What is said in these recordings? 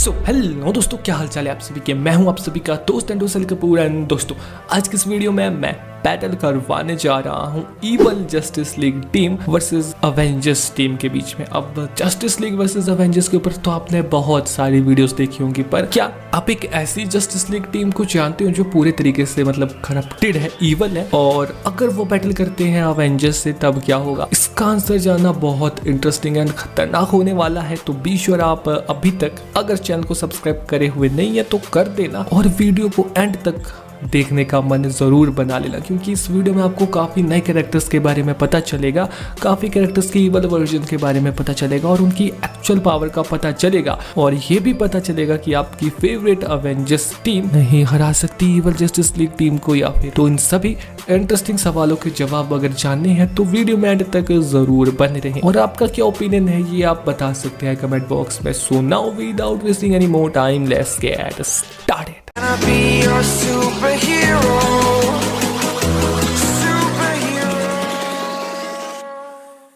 Hello दोस्तों, क्या हाल चाल है आप सभी के। मैं हूं आप सभी का दोस्त एंडोसल कपूर। एंड दोस्तों, आज की इस वीडियो में मैं बैटल करवाने जा रहा हूं evil justice league team versus avengers team के बीच में। अब जस्टिस लीग वर्सेस अवेंजर्स के ऊपर तो आपने बहुत सारी वीडियोस देखी होंगी, पर क्या आप एक ऐसी जस्टिस लीग टीम को जानते हो जो पूरे तरीके से मतलब करप्टेड है, इवल है, और अगर वो बैटल करते हैं अवेंजर्स से तब क्या होगा? इसका आंसर जानना बहुत इंटरेस्टिंग एंड खतरनाक होने वाला है। तो बी श्योर आप अभी तक अगर चैनल को सब्सक्राइब करे हुए नहीं है तो कर देना और वीडियो को एंड तक देखने का मन जरूर बना लेना, क्योंकि इस वीडियो में आपको काफी नए कैरेक्टर्स के बारे में पता चलेगा, काफी कैरेक्टर्स की इवल वर्जन के बारे में पता चलेगा और उनकी एक्चुअल पावर का पता चलेगा, और ये भी पता चलेगा कि आपकी फेवरेट अवेंजर्स टीम नहीं हरा सकती इवल जस्टिस लीग टीम को या फिर। तो इन सभी इंटरेस्टिंग सवालों के जवाब अगर जानने हैं तो वीडियो में एंड तक जरूर बने रहें, और आपका क्या ओपिनियन है ये आप बता सकते हैं कमेंट बॉक्स में। So now without wasting any more time, let's get started. Can I be your superhero?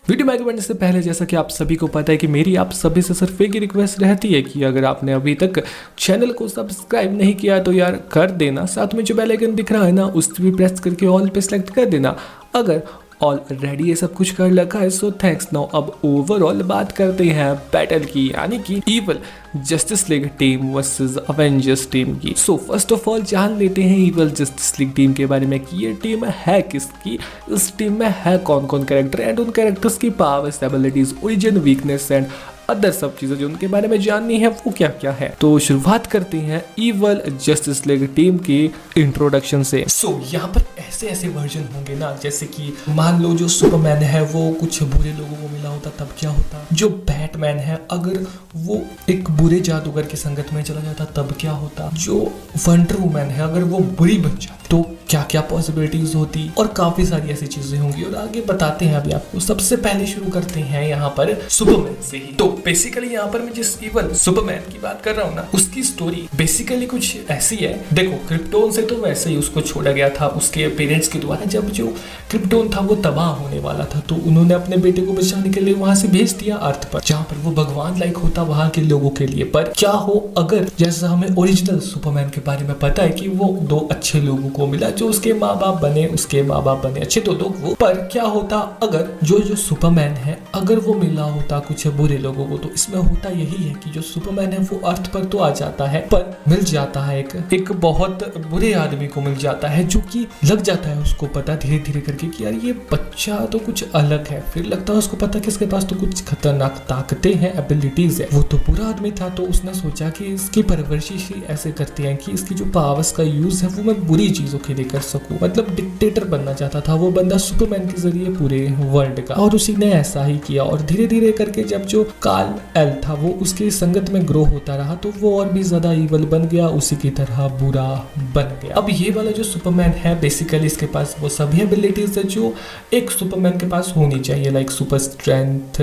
Video में आगे बढ़ने से पहले, जैसा कि आप सभी को पता है कि मेरी आप सभी से सिर्फ एक ही रिक्वेस्ट रहती है कि अगर आपने अभी तक चैनल को सब्सक्राइब नहीं किया तो यार कर देना, साथ में जो बेल आइकन दिख रहा है ना उस पर भी प्रेस करके ऑल पे सेलेक्ट कर देना अगर ऑलरेडी ये सब कुछ कर रखा है। So thanks. नाउ अब ओवरऑल बात करते हैं बैटल की, यानी कि evil justice league team versus avengers team की। सो फर्स्ट ऑफ ऑल जान लेते हैं इवल जस्टिस लीग टीम के बारे में कि ये टीम है किसकी, इस टीम में है कौन कौन कैरेक्टर एंड उन कैरेक्टर्स की powers, abilities, origin, weakness and other सब चीजें जो उनके बारे में जाननी है वो क्या क्या है। तो शुरुआत करते हैं इवल जस्टिस लीग टीम की इंट्रोडक्शन से। सो यहाँ पर ऐसे ऐसे वर्जन होंगे ना, जैसे कि मान लो जो सुपरमैन है वो कुछ बुरे लोगों को मिला होता तब क्या होता, जो बैटमैन है अगर वो एक बुरे जादूगर की संगत में चला जाता तब क्या होता, जो वंडर वुमन है अगर वो बुरी बन जाती तो क्या क्या पॉसिबिलिटीज होती, और काफी सारी ऐसी चीजें होंगी और आगे बताते हैं अभी आपको। सबसे पहले शुरू करते हैं यहाँ पर सुपरमैन से ही। तो बेसिकली यहाँ पर मैं जिस इवल सुपरमैन की बात कर रहा हूँ ना, उसकी स्टोरी बेसिकली कुछ ऐसी है। देखो, क्रिप्टोन से तो वैसे ही उसको छोड़ा गया था उसके पेरेंट्स के द्वारा। जब जो क्रिप्टोन था वो तबाह होने वाला था तो उन्होंने अपने बेटे को बचाने के लिए वहां से भेज दिया अर्थ पर, जहाँ पर वो भगवान लाइक होता वहां के लोगों के लिए। पर क्या हो अगर, जैसा हमें ओरिजिनल सुपरमैन के बारे में पता है कि वो दो अच्छे लोगों को मिला, जो उसके माँ बाप बने, उसके माँ बाप बने अच्छे तो लोग वो। पर क्या होता अगर जो सुपरमैन है अगर वो मिला होता कुछ बुरे लोगों को, तो इसमें होता यही है कि जो सुपरमैन है वो अर्थ पर तो आ जाता है पर मिल जाता है एक बहुत बुरे आदमी को मिल जाता है, जो कि लग जाता है उसको पता धीरे धीरे करके कि यार ये बच्चा तो कुछ अलग है। फिर लगता है उसको पता कि इसके पास तो कुछ खतरनाक ताकतें हैं, एबिलिटीज है। वो तो बुरा आदमी था तो उसने सोचा कि इसकी परवरिश ही ऐसे करती है कि इसकी जो पावर्स का यूज है वो मैं बुरी चीजों के लिए कर सकूं। मतलब डिक्टेटर बनना चाहता था वो बंदा सुपरमैन के जरिए पूरे वर्ल्ड का, और उसी ने ऐसा ही किया। और धीरे धीरे करके जब जो काल एल था वो उसकी संगत में ग्रो होता रहा तो वो और भी ज्यादा इवल बन गया, उसी की तरह बुरा बन गया। अब ये वाला जो सुपरमैन है बेसिकली इसके पास वो सभी एबिलिटीज है जो एक सुपरमैन के पास होनी चाहिए, like super strength,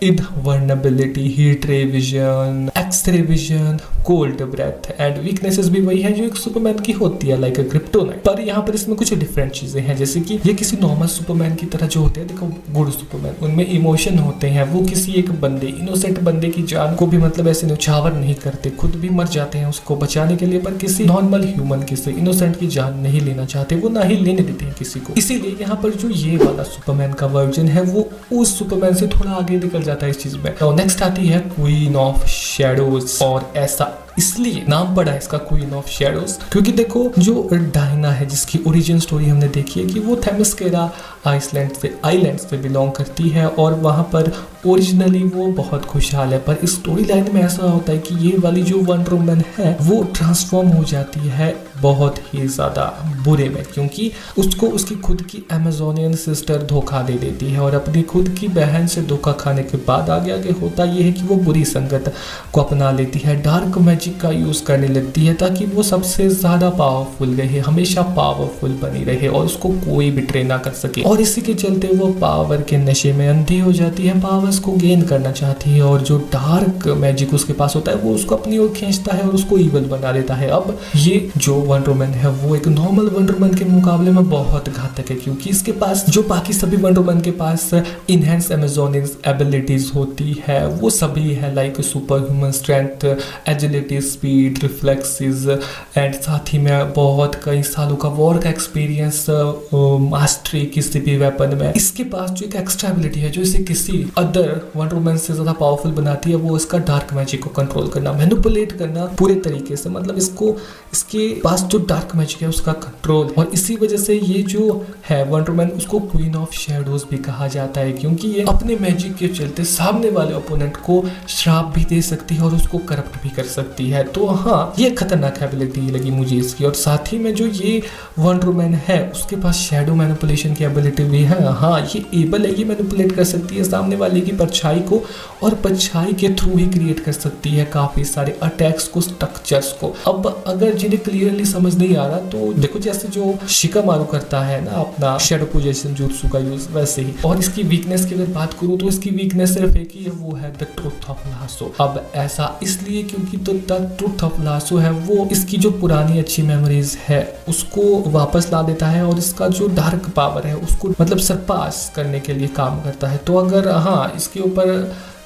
invulnerability, heat ray vision, x ray vision, cold breath and weaknesses भी वही है जो एक सुपरमैन की होती है, लाइक क्रिप्टोनाइट। पर यहाँ पर इसमें कुछ डिफरेंट चीजें हैं, जैसे कि ये किसी नॉर्मल सुपरमैन की तरह जो होते हैं, देखो गुड सुपरमैन उनमें इमोशन होते हैं, वो किसी एक बंदे, इनोसेंट बंदे की जान को भी मतलब ऐसे न्यौछावर नहीं करते, खुद भी मर जाते हैं उसको बचाने के लिए, पर किसी नॉर्मल ह्यूमन, किसी इनोसेंट की जान नहीं लेना चाहते, वो ना ही लेने देते हैं किसी को। इसीलिए यहाँ पर जो ये वाला सुपरमैन का वर्जन है वो उस सुपरमैन से थोड़ा आगे निकल जाता है इस चीज में। तो नेक्स्ट आती है क्वीन ऑफ शैडोज, और ऐसा इसलिए नाम पड़ा है इसका क्वीन ऑफ शैडोज क्योंकि देखो जो डायना है जिसकी ओरिजिन स्टोरी हमने देखी है कि वो थेमिस्केरा आइलैंड से बिलोंग करती है और वहां पर ओरिजिनली वो बहुत खुशहाल है। पर इस स्टोरी लाइन में ऐसा होता है कि ये वाली जो वंडर वुमन है वो ट्रांसफॉर्म हो जाती है बहुत ही ज्यादा बुरे में, क्योंकि उसको उसकी खुद की अमेजोनियन सिस्टर धोखा दे देती है, और अपनी खुद की बहन से धोखा खाने के बाद आगे आगे होता ये है कि वो बुरी संगत को अपना लेती है, डार्क मैजिक का यूज करने लगती है ताकि वो सबसे ज्यादा पावरफुल रहे, हमेशा पावरफुल बनी रहे और उसको कोई बिट्रे ना कर सके। और इसी के चलते वो पावर के नशे में अंधी हो जाती है, पावर पावर्स को गेन करना चाहती है और जो डार्क मैजिक उसके पास होता है वो उसको अपनी ओर खींचता है और उसको इवल बना देता है। अब ये जो वंडर वुमन है वो एक नॉर्मल वंडर वुमन के मुकाबले में बहुत घातक है, क्योंकि इसके पास जो बाकी सभी वंडर वुमन के पास इनहेंस अमेजोनिक एबिलिटीज होती है वो सभी है, like super human strength, agility, speed, reflexes and साथ ही में बहुत कई सालों का वॉर का एक्सपीरियंस, मास्टरी किसी भी वेपन में। इसके पास जो एक एक्स्ट्रा एबिलिटी है जो इसे किसी अदर वंडर वुमन से ज्यादा पावरफुल बनाती है वो इसका डार्क मैजिक को कंट्रोल करना, मैनिपुलेट करना पूरे तरीके से, मतलब इसके पास जो डार्क मैजिक है उसका कंट्रोल। और इसी वजह से ये जो है वंडर वुमन उसको क्वीन ऑफ शैडोज भी कहा जाता है, क्योंकि ये अपने मैजिक के चलते सामने वाले ओपोनेंट को श्राप भी दे सकती है और उसको करप्ट भी कर सकती है। तो हाँ, ये खतरनाक एबिलिटी लगी मुझे इसकी। और साथ ही में जो ये वंडर वुमन है उसके पास शैडो मैनिपुलेशन की एबिलिटी भी है। हाँ, ये एबल है, ये मैनिपुलेट कर सकती है सामने वाले की परछाई को और परछाई के थ्रू ही क्रिएट कर सकती है काफी सारे अटैक्स को, स्ट्रक्चर्स को। अब अगर जिन्हें क्लियरली समझ नहीं आ रहा तो देखो, जैसे जो शिकामारू करता है ना अपना शैडो पोजेशन जुत्सु का यूज, वैसे ही। और इसकी वीकनेस की अगर बात करूं तो इसकी वीकनेस सिर्फ एक ही है, वो है द ट्रूथ ऑफ लासो। अब ऐसा इसलिए क्योंकि तो द ट्रूथ ऑफ लासो है वो इसकी जो पुरानी अच्छी मेमोरीज है उसको वापस ला देता है और इसका जो डार्क पावर है उसको मतलब सरपास करने के लिए काम करता है। तो अगर हाँ इसके ऊपर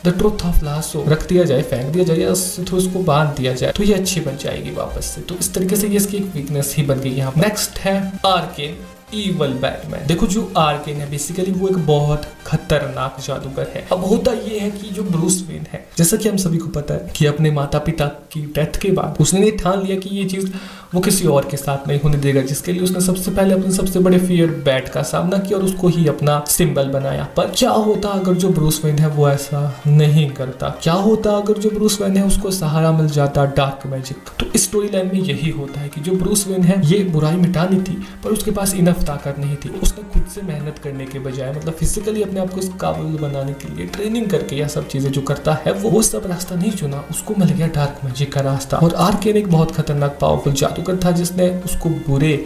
द ट्रूथ ऑफ लासो रख दिया जाए, फेंक दिया जाए या तो उसको बांध दिया जाए तो ये अच्छी बन जाएगी वापस से। तो इस तरीके से ये इसकी एक वीकनेस ही बन गई यहाँ। नेक्स्ट है आर्केन इवल बैटमैन। देखो, जो आर्केन है बेसिकली वो एक बहुत खतरनाक जादूगर है। अब होता ये है कि जो ब्रूस वेन है, जैसा कि हम सभी को पता है कि अपने माता पिता की डेथ के बाद उसने ये ठान लिया कि ये चीज वो किसी और के साथ नहीं होने देगा, जिसके लिए उसने सबसे पहले अपने सबसे बड़े फियर बैट का सामना किया और उसको ही अपना सिंबल बनाया। पर क्या होता अगर जो ब्रूस वेन है वो ऐसा नहीं करता? क्या होता अगर जो ब्रूस वेन है उसको सहारा मिल जाता डार्क मैजिक? तो इस स्टोरी लाइन में यही होता है कि जो ब्रूस वेन है ये बुराई मिटानी थी पर उसके पास इनफ ताकत नहीं थी। उसने खुद से मेहनत करने के बजाय मतलब फिजिकली अपने आप को काबिल बनाने के लिए ट्रेनिंग करके या सब चीजें जो करता है वो सब रास्ता नहीं चुना, उसको मिल गया डार्क मैजिक का रास्ता। और आर्केन एक बहुत खतरनाक पावरफुल जादूगर था जिसने उसको बुरे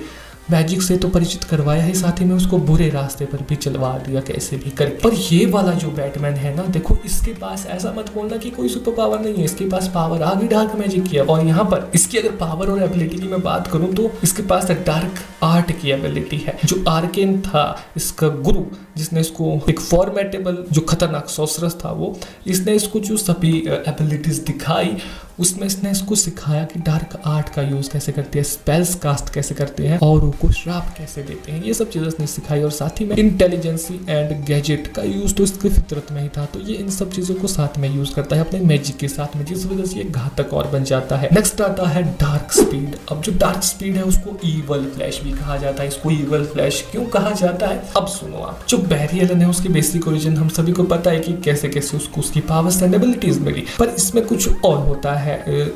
मैजिक से तो परिचित करवाया ही, साथ ही में उसको बुरे रास्ते पर भी चलवा दिया कैसे भी करके। पर ये वाला जो बैटमैन है ना, देखो इसके पास ऐसा मत बोलना कि कोई सुपर पावर नहीं है, इसके पास पावर आ गई डार्क मैजिक की। और यहाँ पर इसकी अगर पावर और एबिलिटी की मैं बात करूँ तो इसके पास डार्क आर्ट की एबिलिटी है। जो आर्केन था इसका गुरु, जिसने इसको एक फॉर्मेटेबल जो खतरनाक सॉर्सरर था वो, इसने इसको जो सभी एबिलिटीज दिखाई उसमें इसने इसको सिखाया कि डार्क आर्ट का यूज कैसे करते हैं, स्पेल्स कास्ट कैसे करते हैं और को श्राप कैसे देते हैं, ये सब चीजें इसने सिखाई। और साथ ही में इंटेलिजेंसी एंड गैजेट का यूज तो इसकी फितरत में ही था, तो ये इन सब चीजों को साथ में यूज करता है अपने मैजिक के साथ में, जिस वजह से ये घातक और बन जाता है। नेक्स्ट आता है डार्क स्पीड। अब जो डार्क स्पीड है उसको ईवल फ्लैश भी कहा जाता है। इसको ईवल फ्लैश क्यों कहा जाता है अब सुनो आप। जो बैरी एलन है उसकी बेसिक ओरिजिन हम सभी को पता है कि कैसे कैसे उसको उसकी पावर्स एंड एबिलिटीज मिली, पर इसमें कुछ और होता है।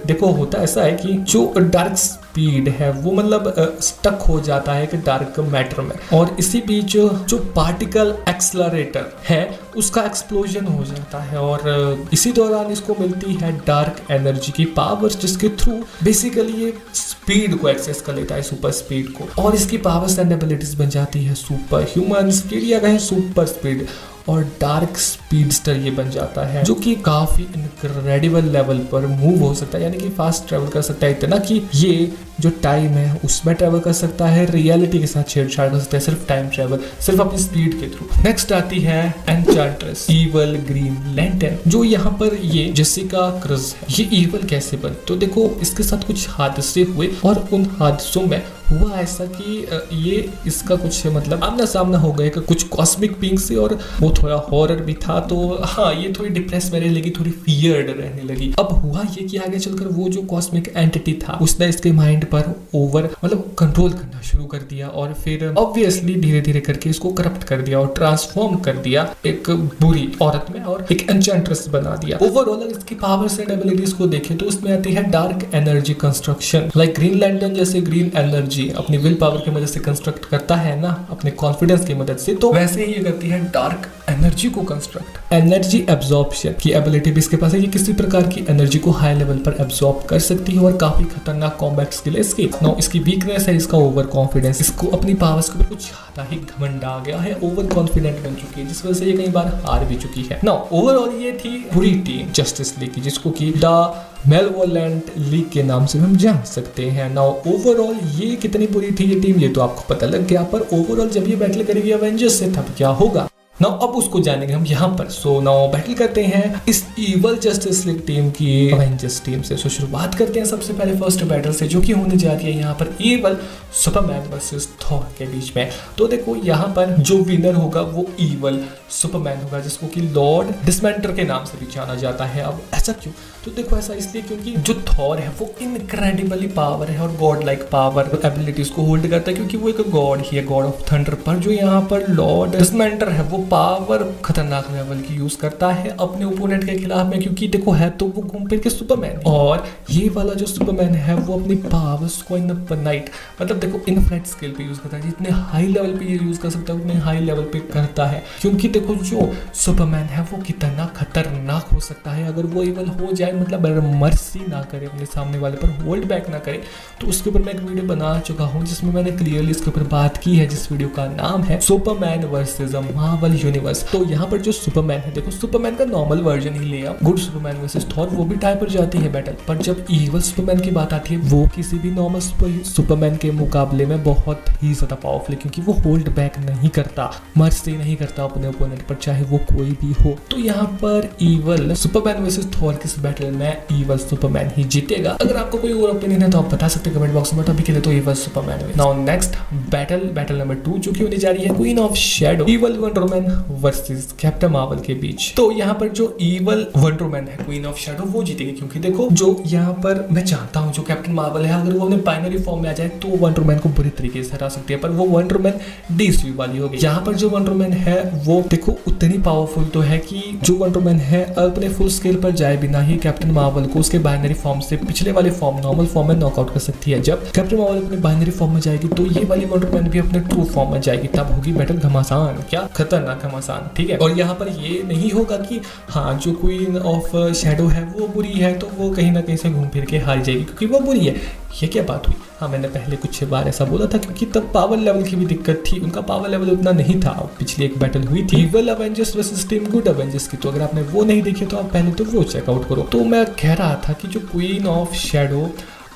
देखो होता ऐसा है कि जो डार्क स्पीड है वो मतलब स्टक हो जाता है कि डार्क मैटर में, और इसी बीच जो पार्टिकल एक्सलरेटर है उसका एक्सप्लोजन हो जाता है और इसी दौरान इसको मिलती है डार्क एनर्जी की पावर, जिसके थ्रू बेसिकली ये स्पीड को एक्सेस कर लेता है, सुपर स्पीड को, और इसकी पावर्स एंड एबिलिटीज बन जाती है सुपर ह्यूमन स्पीड या कहें सुपर स्पीड, और डार्क स्पीडस्टर ये बन जाता है जो कि काफी इनक्रेडिबल लेवल पर मूव हो सकता है, यानी कि फास्ट ट्रेवल कर सकता है, इतना कि ये जो टाइम है उसमें ट्रेवल कर सकता है, रियलिटी के साथ छेड़छाड़ कर सकता है, सिर्फ टाइम ट्रेवल, सिर्फ अपनी स्पीड के थ्रू। नेक्स्ट आती है एन्चेंट्रेस इवल ग्रीन लैंटर्न, जो यहाँ पर ये जेसिका क्रज है। ये इवल कैसे बनी? तो देखो इसके साथ कुछ हादसे हुए और उन हादसों में हुआ ऐसा कि ये इसका कुछ मतलब आमना सामना हो गया कुछ कॉस्मिक बीइंग से, और वो थोड़ा हॉरर भी था, तो हाँ ये थोड़ी डिप्रेस रहने लगी, थोड़ी फियर्ड रहने लगी। अब हुआ ये कि आगे चलकर वो जो कॉस्मिक एंटिटी था उसने इसके माइंड पर ओवर मतलब कंट्रोल करना शुरू कर दिया और फिर ऑब्वियसली धीरे धीरे करके इसको करप्ट कर दिया और ट्रांसफॉर्म कर दिया एक बुरी औरत में और एक एन्चेंट्रेस बना दिया। ओवरऑल इसकी पावर्स एंड एबिलिटीज को देखें तो उसमें आती है dark energy construction, like green lantern जैसे ग्रीन एनर्जी अपनी विल पावर की मदद से कंस्ट्रक्ट करता है ना, अपने कॉन्फिडेंस की मदद से, तो वैसे ही ये करती है डार्क एनर्जी को कंस्ट्रक्ट, एनर्जी एब्जॉर्प्शन की एबिलिटी भी इसके पास है। ये किसी प्रकार की एनर्जी को हाई लेवल पर एब्जॉर्ब कर सकती है और काफी खतरनाक कॉम्बैट स्किल है इसकी। नो, इसकी वीकनेस है इसका ओवर कॉन्फिडेंस। इसको अपनी पावर्स के ऊपर कुछ ज्यादा ही घमंड आ गया है, ओवर कॉन्फिडेंट बन चुकी है, जिस वजह से ये कई बार हार भी चुकी है। नो, ओवरऑल ये थी बुरी टीम जस्टिस लीग की, जिसको कि द मेलवोलेंट लीग के नाम से हम जान सकते हैं। नाउ ओवरऑल ये कितनी बुरी थी ये टीम, ये तो आपको पता लग गया, पर ओवरऑल जब ये बैटल करेगी एवेंजर्स से तब क्या होगा, नाउ अब उसको जानेंगे हम यहाँ पर। सो नाउ बैटल करते हैं इस इवल जस्टिस लीग टीम की एवेंजर्स टीम से। सो शुरुआत करते हैं सबसे पहले फर्स्ट बैटल से, जो कि होने जा रही है यहाँ पर इवल सुपरमैन वर्सेस थॉर के बीच में। तो देखो यहाँ पर जो विनर होगा वो इवल सुपरमैन होगा, जिसको कि लॉर्ड डिसमेंटर के नाम से भी जाना जाता है। अब ऐसा क्यों? तो देखो ऐसा इसलिए क्योंकि जो थॉर है वो इनक्रेडिबली पावर है और गॉड लाइक पावर एबिलिटीज को होल्ड करता है, क्योंकि वो एक गॉड ही है, गॉड ऑफ थंडर। पर जो यहाँ पर लॉर्ड डिसमेंटर है वो पावर खतरनाक लेवल की यूज करता है अपने ओपोनेंट के खिलाफ में, क्योंकि देखो है तो वो घूम फिर के सुपरमैन, और ये वाला जो सुपरमैन है वो अपनी पावर्स को इनफाइनाइट मतलब देखो इनफाइनाइट स्केल पे यूज करता है। जितने हाई लेवल पे ये यूज कर सकता है उतने हाई लेवल पे करता है, क्योंकि देखो जो सुपरमैन है वो कितना खतरनाक हो सकता है। अगर वो इवल हो जाए, मतलब अगर मर्सी ना करे अपने सामने वाले पर, होल्ड बैक ना करे, तो उसके ऊपर मैं एक वीडियो बना चुका हूँ जिसमें मैंने क्लियरली इसके ऊपर बात की है, जिस वीडियो का नाम है सुपरमैन वर्सेस मार्वल यूनिवर्स। तो यहाँ पर जो सुपरमैन है, देखो सुपरमैन का नॉर्मल वर्जन ही लिया, गुड सुपरमैन वर्सेस थॉर, वो भी टाई पर जाती है बैटल। पर जब इवल सुपरमैन की बात आती है, वो किसी भी नॉर्मल सुपरमैन के मुकाबले में बहुत ही ज्यादा पावरफुल है, क्योंकि वो होल्ड बैक नहीं करता, मर्सी नहीं करता अपने ओपोनेंट पर, चाहे वो कोई भी हो। तो यहाँ पर इवल सुपरमैन वर्सेस थॉर किस बैटल में इवल सुपरमैन ही जीतेगा। अगर आपको कोई और ओपिनियन है तो आप बता सकते हैं कमेंट बॉक्स में, तो अभी के लिए तो evil Superman. Now next battle number 2 जो कि होने जा रही है queen of shadow evil wonder woman versus captain Marvel के बीच। तो यहाँ पर जो इवल वंडर वुमन है क्वीन ऑफ शैडो वो जीतेगी, क्योंकि देखो जो यहाँ पर मैं चाहता हूँ जो कैप्टन मार्वल है, अगर वो अपने बाइनरी फॉर्म में आ जाए तो वंडर वुमन को बुरी तरीके से हरा सकती है, पर वो वंडर वुमन डीसी वाली होगी। यहाँ पर जो वंडर वुमन है वो देखो उतनी पावरफुल तो है कि जो वंडर वुमन है अपने फुल स्केल पर जाए बिना ही कैप्टन मार्वल को उसके बाइनरी फॉर्म से पिछले वाले फॉर्म नॉर्मल फॉर्म में नॉकआउट कर सकती है। जब कैप्टन मार्वल अपने बाइनरी फॉर्म में जाएगी तो ये वाली वंडर वुमन भी अपने ट्रू फॉर्म में जाएगी, तब होगी बैटल घमासान, क्या खतरनाक घमासान, ठीक है। और यहाँ पर ये नहीं होगा कि हाँ जो क्वीन ऑफ शैडो है वो बुरी है तो वो कहीं ना कहीं से घूम फिर के हार जाएगी क्योंकि वो बुरी है। ये क्या बात हुई? हाँ, मैंने पहले कुछ बार ऐसा बोला था, क्योंकि तब पावर लेवल की भी दिक्कत थी, उनका पावर लेवल उतना नहीं था। पिछली एक बैटल हुई थी evil Avengers versus team good Avengers की, तो अगर आपने वो नहीं देखी तो आप पहले तो वो चेकआउट करो। तो मैं कह रहा था कि जो queen of shadow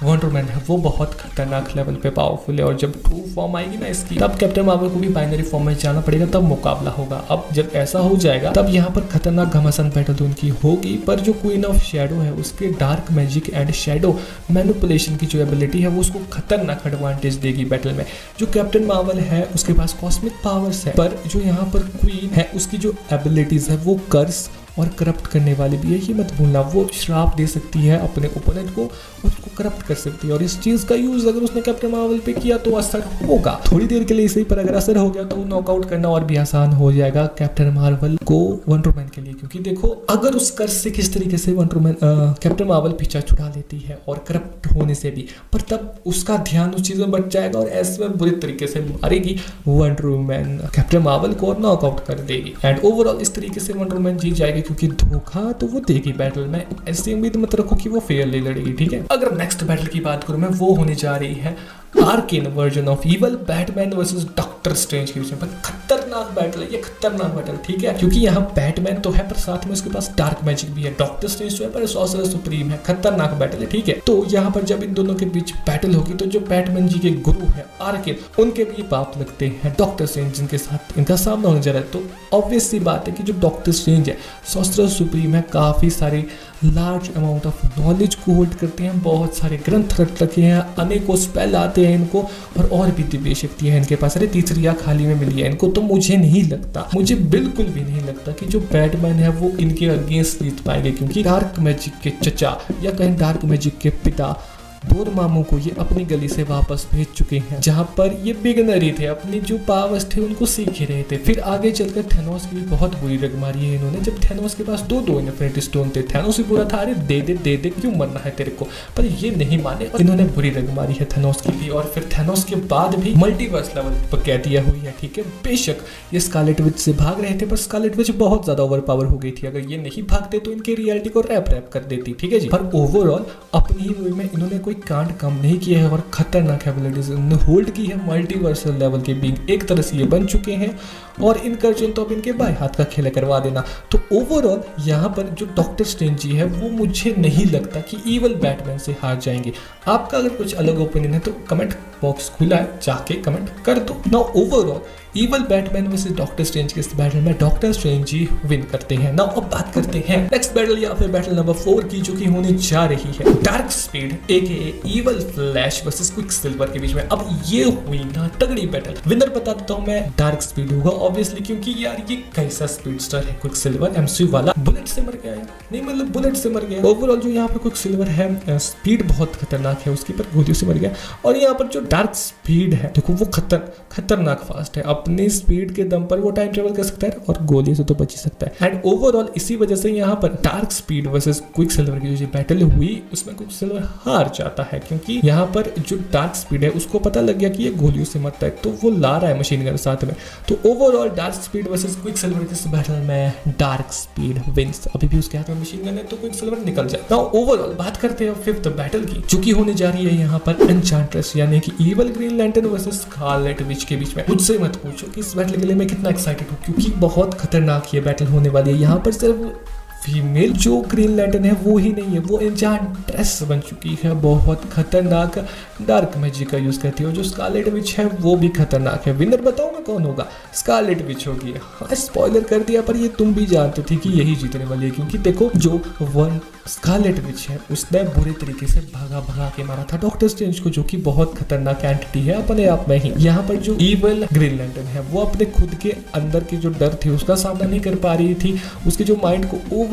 wonder woman है वो बहुत खतरनाक लेवल पे पावरफुल है, और जब ट्रू फॉर्म आएगी ना इसकी, तब कैप्टन मार्वल को भी बाइनरी फॉर्म में जाना पड़ेगा, तब मुकाबला होगा। अब जब ऐसा हो जाएगा तब यहाँ पर खतरनाक घमासान बैटल तो उनकी होगी, पर जो क्वीन ऑफ शैडो है उसके dark magic and shadow manipulation की जो एबिलिटी है वो उसको खतरनाक एडवांटेज देगी बैटल में। जो कैप्टन मार्वल है उसके पास कॉस्मिक पावर्स है, पर जो यहाँ पर क्वीन है उसकी जो एबिलिटीज है वो कर्स और करप्ट करने वाली भी है, ये मत भूलना। वो श्राप दे सकती है अपने ओपोनेंट को, उसको करप्ट कर सकती है, और इस चीज का यूज अगर उसने कैप्टन मार्वल पे किया तो असर होगा थोड़ी देर के लिए सही, पर अगर असर हो गया तो नॉकआउट करना और भी आसान हो जाएगा कैप्टन मार्वल को वंडर वुमन के लिए। क्योंकि देखो अगर उस कर्स से किस तरीके से वंडर वुमन कैप्टन मार्वल पीछा छुड़ा लेती है और करप्ट होने से भी, पर तब उसका ध्यान उस चीज में बच जाएगा और ऐसे में बुरी तरीके से मारेगी वंडर वुमन कैप्टन मार्वल को और नॉकआउट कर देगी। एंड ओवरऑल इस तरीके से वंडर वुमन जीत जाएगी, क्योंकि धोखा तो वो देगी बैटल में, ऐसी उम्मीद मत रखो कि वो फेयरली लड़ेगी, ठीक है। अगर नेक्स्ट बैटल की बात करूं मैं, वो होने जा रही है arcane version of evil Batman versus doctor strange के बीच में। खतरनाक बैटल है ये, खतरनाक बैटल, ठीक है, क्योंकि यहाँ बैटमैन तो है पर साथ में उसके पास डार्क मैजिक भी है, डॉक्टर स्ट्रेंज जो है पर सॉर्सरर सुप्रीम है, खतरनाक बैटल है, ठीक है। तो यहाँ पर जब इन दोनों के बीच बैटल होगी तो जो बैटमैन जी के गुरु है आर्केन, उनके भी पाप लगते हैं डॉक्टर स्ट्रेंज जिनके साथ इनका सामना होने जा रहा है। तो ऑब्वियस सी बात है कि जो डॉक्टर स्ट्रेंज है सॉर्सरर सुप्रीम है, काफी सारे लार्ज अमाउंट ऑफ नॉलेज को होल्ड करते हैं, बहुत सारे ग्रंथ रट रखे हैं, अनेकों स्पेल आते हैं इनको, और भी दिव्य शक्तियां हैं इनके पास। अरे तीसरी आंख खाली में मिली है इनको, तो मुझे नहीं लगता, मुझे बिल्कुल भी नहीं लगता कि जो बैटमैन है वो इनके अगेंस्ट जीत पाएंगे, क्योंकि डार्क मैजिक के चचा या कहीं डार्क मैजिक के पिता डोरमामू को ये अपनी गली से वापस भेज चुके हैं, जहाँ पर ये बिगिनर ही थे, अपने जो पावर्स थे उनको सीख ही रहे थे। फिर आगे चलकर थैनोस की भी बहुत बुरी रग मारी है इन्होंने, जब थैनोस के पास दो इन्फिनिटी स्टोन थे। थैनोस भी बुरा था, अरे दे दे क्यों मरना है तेरे को, पर ये नहीं माने और इन्होंने बुरी रग मारी है थैनोस की भी। और फिर थैनोस के बाद भी मल्टीवर्स लेवल पर कह दिया हुई है, ठीक है। बेशक ये स्कारलेट विच से भाग रहे थे, पर स्कारलेट विच बहुत ज्यादा ओवर पावर हो गई थी, अगर ये नहीं भागते तो इनकी रियलिटी को रैप कर देती, ठीक है जी। पर ओवरऑल अपनी ही मूवी में इन्होंने कोई कांड कम नहीं किया है और खतरनाक एबिलिटीज इन्होंने होल्ड की है। मल्टीवर्सल लेवल के बीइंग एक तरह से ये बन चुके हैं और इनका जो तो अब इनके बाएं हाथ का खेल करवा देना। तो ओवरऑल यहाँ पर जो डॉक्टर स्ट्रेंज जी है वो मुझे नहीं लगता कि ईवल बैटमैन से हार जाएंगे। आपका अगर कुछ अलग ओपिनियन है तो कमेंट बॉक्स खुला है, जाके कमेंट कर दो ना। Overall evil Batman versus doctor strange के इस बैटल में डॉक्टर स्ट्रेंज जी विन करते हैं ना। अब बात करते हैं नेक्स्ट बैटल या फिर बैटल नंबर 4 की, जो कि होने जा रही है डार्क स्पीड एके ईवल फ्लैश वर्सेस क्विकसिल्वर के बीच में। अब ये हुई ना तगड़ी बैटल। विनर बता देता हूं मैं, डार्क स्पीड होगा ऑब्वियसली, क्योंकि यार ये कैसा स्पीडस्टर है क्विकसिल्वर, एमसीयू वाला। बुलेट से मर गया यार, नहीं मतलब बुलेट से मर गया। ओवरऑल जो यहाँ पर क्विकसिल्वर है स्पीड बहुत खतरनाक है उसकी, पर गोलियों से मर गया। और यहाँ पर जो डार्क स्पीड है देखो वो खतरनाक फास्ट है, अपनी स्पीड के दम पर वो टाइम ट्रेवल कर सकता है और गोली से तो बच ही सकता है। एंड ओवरऑल इसी वजह से यहाँ पर डार्क स्पीड वर्सेस क्विकसिल्वर की जो बैटल हुई उसमें क्विकसिल्वर हार जाता है, क्योंकि यहाँ पर जो डार्क स्पीड है उसको पता लग गया कि ये गोलियों से मरता है, तो वो ला रहा है मशीन गन साथ में। तो overall dark speed versus Quicksilver की इस बैटल में डार्क स्पीड विंस। अभी भी उसके हाथ में मशीन गन है तो क्विकसिल्वर निकल जाए। नाउ ओवरऑल बात करते हैं फिफ्थ बैटल की, जो की होने जा रही है यहाँ पर एन्चेंट्रेस यानी कि evil green lantern versus Scarlet Witch के बीच में। मुझसे मत पूछो कि इस बैटल के लिए मैं कितना एक्साइटेड हूँ, क्योंकि बहुत खतरनाक ये बैटल होने वाली है। यहाँ पर सिर्फ फीमेल जो ग्रीन लैंटर्न है वो ही नहीं है, वो एन्चेंट्रेस बन चुकी है, बहुत खतरनाक डार्क मैजिक का यूज करती है। और जो स्कारलेट विच है वो भी खतरनाक है। विनर बताओ मैं कौन होगा, स्कारलेट विच होगी। हाँ स्पॉइलर कर दिया, पर ये तुम भी जानते थे कि यही जीतने वाली है, क्योंकि देखो जो वन स्कारलेट विच है उसने बुरे तरीके से भगा के मारा था डॉक्टर स्ट्रेंज को, जो कि बहुत खतरनाक एंटिटी है अपने आप में ही। यहाँ पर जो ईवल ग्रीन लैंटर्न है वो अपने खुद के अंदर के जो डर थे उसका सामना नहीं कर पा रही थी, उसके जो माइंड को ओवर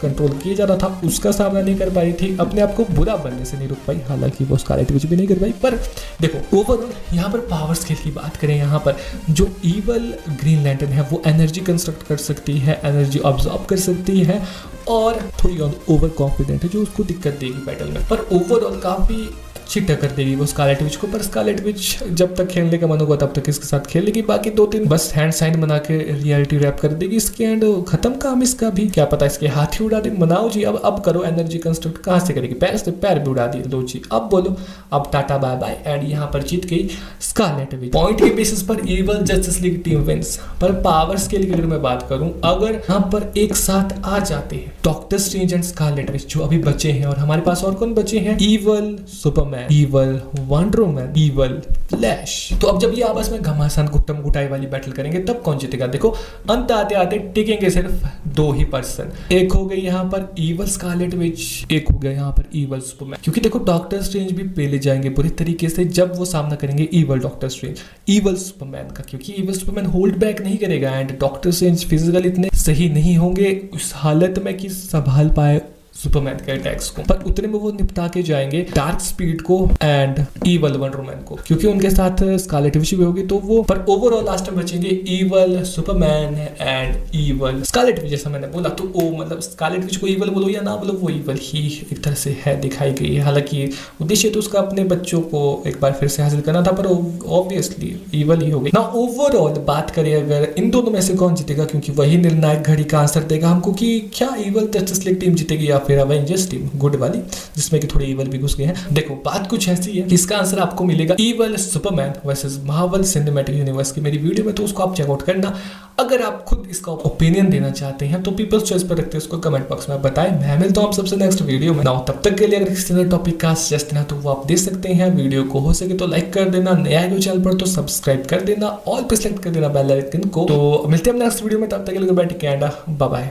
कंट्रोल किया जा रहा था उसका सामना नहीं कर पा रही थी, अपने आप को बुरा बनने से नहीं रुक पाई, हालांकि वो स्कारलेट विच भी नहीं कर पाई। पर देखो ओवरऑल यहाँ पर पावर स्केल की बात करें, यहाँ पर जो ईवल ग्रीन लैंटर्न है वो एनर्जी कंस्ट्रक्ट कर सकती है, एनर्जी ऑब्जॉर्ब कर सकती है और थोड़ी ओवर कॉन्फिडेंट है, जो उसको दिक्कत देगी बैटल में। पर ओवरऑल काफी अच्छी टक्कर देगी वो स्कारलेट विच को। पर स्कारलेट विच जब तक खेलने का मन होगा तब तक इसके साथ खेलेगी, बाकी 2-3 बस हैंड साइन बना के रियलिटी रैप कर देगी इसके एंड खत्म काम इसका भी। क्या पता इसके हाथ ही उड़ा दे। मनाओ जी, अब करो एनर्जी कंस्ट्रक्ट। कहाँ से करेगी, पैर से, पैर भी उड़ा दिए। लो जी अब बोलो, अब टाटा बाय बाय। एंड यहाँ पर जीत गई स्कारलेट विच। पॉइंट के बेसिस पर evil Justice league team wins. पर पावर स्केल की अगर मैं बात करूं, अगर यहाँ पर एक साथ आ जाते हैं doctor strange and Scarlet Witch जो अभी बचे हैं, और हमारे पास और कौन बचे हैं, evil Superman, evil wonder woman, evil flash. तो अब जब ये आपस में घमासान गुट्टम गुटाई वाली बैटल करेंगे तब कौन जीतेगा। देखो अंत आते आते टिकेंगे सिर्फ 2 ही पर्सन। एक हो गई यहाँ पर ईवल स्कारलेट विच, एक हो गया यहाँ पर ईवल सुपरमैन। क्योंकि देखो डॉक्टर स्ट्रेंज भी पेले जाएंगे बुरे तरीके से जब वो सामना करेंगे evil doctor strange, evil Superman का, क्योंकि ईवल सुपरमैन होल्ड बैक नहीं करेगा एंड डॉक्टर स्ट्रेंज फिजिकल इतने सही नहीं होंगे उस हालत में कि संभाल पाए सुपरमैन के अटैक्स को, पर उतने में वो निपटा के जाएंगे डार्क स्पीड को एंड ईवल वंडर वुमन को, क्योंकि उनके साथ स्कारलेट विच भी होगी तो वो। पर ओवरऑल लास्ट में बचेंगे evil Superman and evil Scarlet Witch. जैसा मैंने बोला तो वो मतलब स्कारलेट विच को ईवल बोलो या ना बोलो, वो ईवल ही एक तरह से है, दिखाई गई है। हालांकि उद्देश्य तो उसका अपने बच्चों को एक बार फिर से हासिल करना था, पर ऑब्वियसली ईवल ही हो गई ना। ओवरऑल बात करें अगर इन दोनों में से कौन जीतेगा, क्योंकि वही निर्णायक घड़ी का आंसर देगा हमको कि क्या ईवल जस्टिस लीग टीम जीतेगी या फिर अवेंजर्स टीम गुड वाली, जिसमें कि थोड़े ईवल भी घुस गए हैं। देखो बात कुछ ऐसी है कि इसका आंसर आपको मिलेगा evil Superman versus Marvel cinematic universe की मेरी वीडियो में, तो उसको आप चेकआउट करना। अगर आप खुद इसका ओपिनियन देना चाहते हैं तो पीपल्स चॉइस पर रखते हैं उसको कमेंट बॉक्स में बताएं। मैं मिलता हूं आप सबसे नेक्स्ट वीडियो में। तब तक के लिए अगर किसी नए टॉपिक का सजेस्ट है तो वो आप दे सकते हैं। वीडियो को हो सके तो लाइक कर देना, नया है चैनल पर तो सब्सक्राइब कर देना, ऑल पे सेलेक्ट कर देना बेल आइकन को। तो मिलते हैं नेक्स्ट वीडियो में, तब तक के लिए बाय बाय।